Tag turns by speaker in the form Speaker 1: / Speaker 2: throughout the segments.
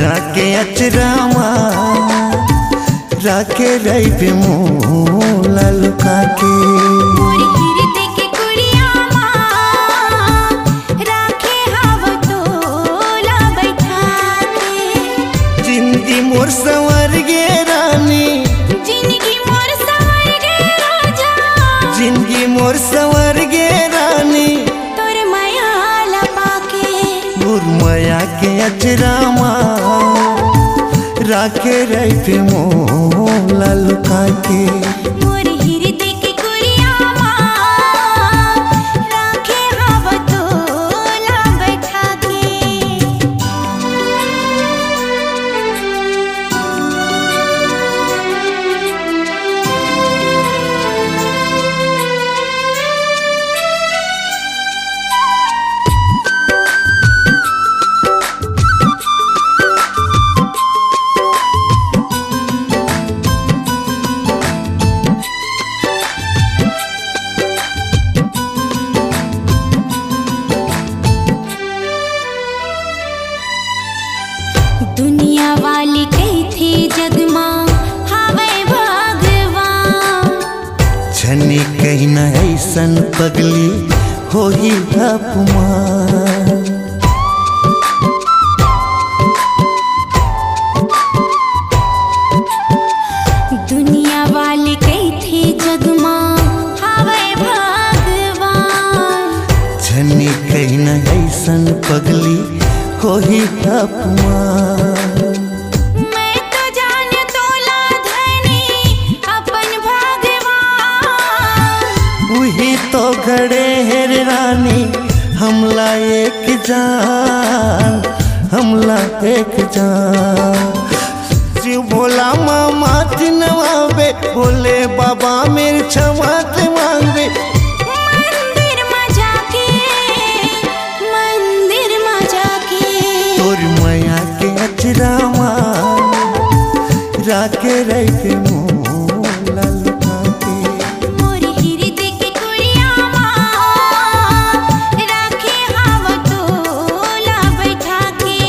Speaker 1: मया के अचरामा राखे रही पे मोला लुका के।
Speaker 2: मोर हृदय के कुड़ियामा राखे हव तोला बैठा के।
Speaker 1: जिंदगी मोर संवर गे रानी,
Speaker 2: जिंदगी मोर संवर गे राजा,
Speaker 1: जिंदगी मोर संवर गे रानी,
Speaker 2: तोर माया लपा के।
Speaker 1: मोर मया के अचरामा राखे रही पे मोला लुका के।
Speaker 2: मोर हृदय के कुड़ियामा राखे हव तोला बैठा के। दुनिया वाली कही थी जग माँ हावे भगवान।
Speaker 1: छनी कहीं न ऐसन पगली हो ही अपमान।
Speaker 2: दुनिया वाली कही थी जग माँ हावे भगवान।
Speaker 1: छनी कहीं न ऐसन पगली हो ही अपमान।
Speaker 2: मैं तो जान तोला धनी अपन भगवान।
Speaker 1: वही तो घड़े हेर रानी हमला एक जान, हमला एक जान। शिव भोला मामा नवाबे, भोले बाबा मेरे क्षमा मांगे।
Speaker 2: मंदिर में जाके, मंदिर में जाके।
Speaker 1: तोर मया के अचरामा राखे रही पे मोला लुका के।
Speaker 2: मोर हृदय के कुड़ियामा राखे हव तोला बैठा के।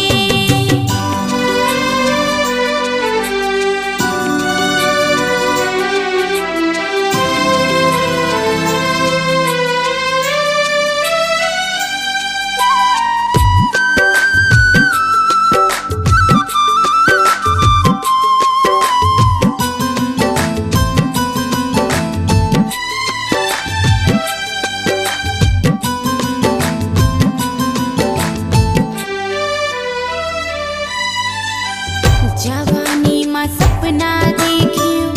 Speaker 2: जवानी में सपना देखियो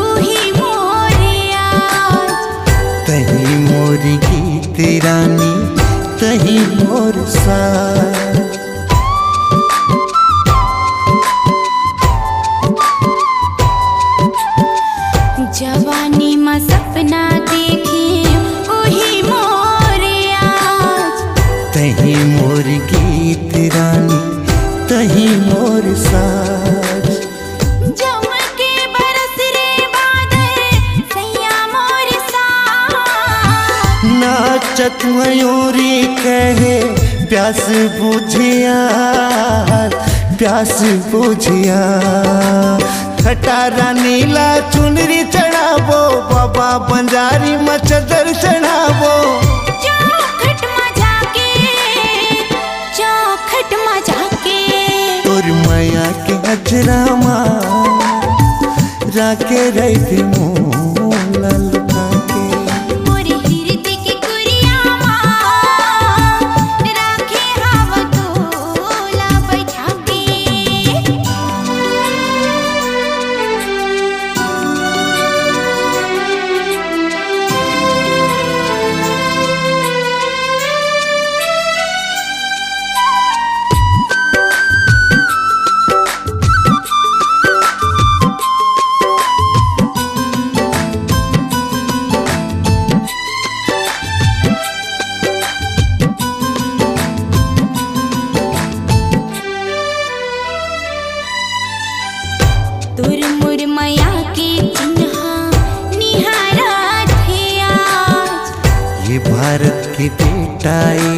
Speaker 2: उही मोरे आज।
Speaker 1: तही मोर गीत रानी, तही मोर साज।
Speaker 2: जवानी में सपना देखियो उही मोरे आज।
Speaker 1: तही मोर गीत रानी, तही मोर साज।
Speaker 2: जम के बरस रे बादल सैया मोर साथ।
Speaker 1: नाचत मयूरी कहे प्यास बुझिया, प्यास बुझिया। खटारा नीला चुनरी चढ़ाबो, बाबा बंजारी मचदर चढ़ाबो।
Speaker 2: चौखट में जाके, चौखट में जाके।
Speaker 1: तोर मया के अचरामा राखे रही पे मोला लुका के।
Speaker 2: मोर हृदय के कुड़ियामा राखे हव तोला बैठा के।
Speaker 1: भारत की बेटाई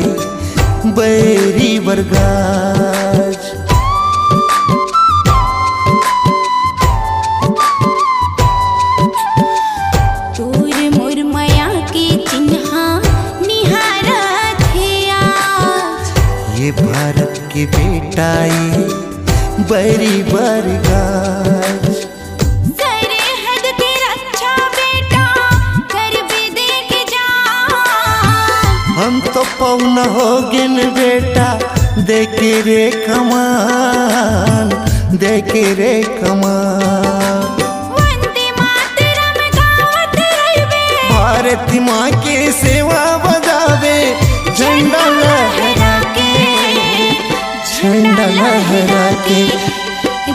Speaker 1: बैरी बरगाज। की बेटाई बरी बरगार।
Speaker 2: सरहद की रक्षा बेटा कर भी दे के जा।
Speaker 1: हम तो पौन हो गिन बेटा देखे रे कमान, देखे रे कमान।
Speaker 2: वंदे मातरम गावत रहिबे,
Speaker 1: भारत माँ की सेवा बजावे, झंडा लहरा के, झंडा लहरा के,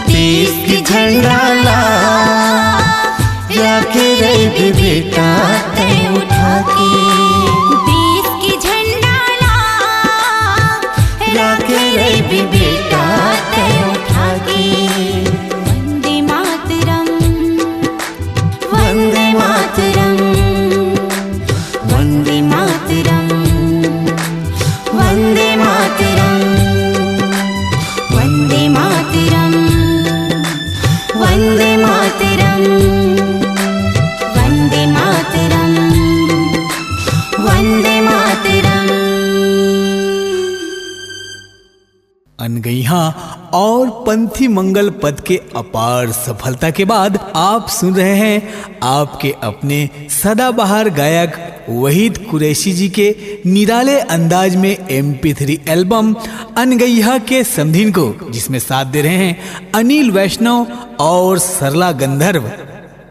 Speaker 1: देश की झंडा ला जाके रे बेटा तय उठा के,
Speaker 2: देश की झंडा ला
Speaker 1: जाके रे बेटा तय उठा के।
Speaker 2: वंदे मातरम,
Speaker 1: वंदे मातरम, वंदे मातरम, वंदे मातरम,
Speaker 2: वंदे मातरम, वंदे मातरम, वंदे मातरम, वंदे मातरम।
Speaker 3: अनगैहा और पंथी मंगल पद के अपार सफलता के बाद आप सुन रहे हैं आपके अपने सदाबहार गायक वहीद कुरैशी जी के निराले अंदाज में MP3 एल्बम अनगैहा के समधीन को, जिसमें साथ दे रहे हैं अनिल वैष्णव और सरला गंधर्व।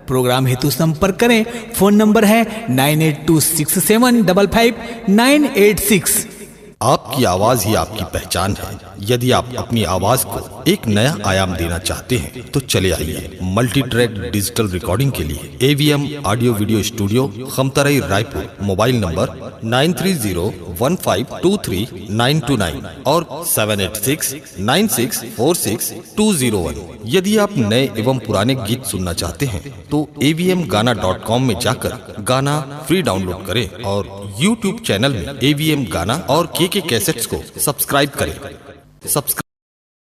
Speaker 3: प्रोग्राम हेतु संपर्क करें, फोन नंबर है 9826755986।
Speaker 4: आपकी आवाज ही आपकी पहचान है। यदि आप अपनी आवाज को एक नया आयाम देना चाहते हैं तो चले आइए मल्टी ट्रैक डिजिटल रिकॉर्डिंग के लिए AVM audio video studio, Khamtarai, Raipur. Mobile number 9301523929 और 7869646201। यदि आप नए एवं पुराने गीत सुनना चाहते हैं तो avmgana.com में जाकर गाना फ्री डाउनलोड करें और YouTube चैनल में AVM गाना और KK कैसेट्स को सब्सक्राइब करें।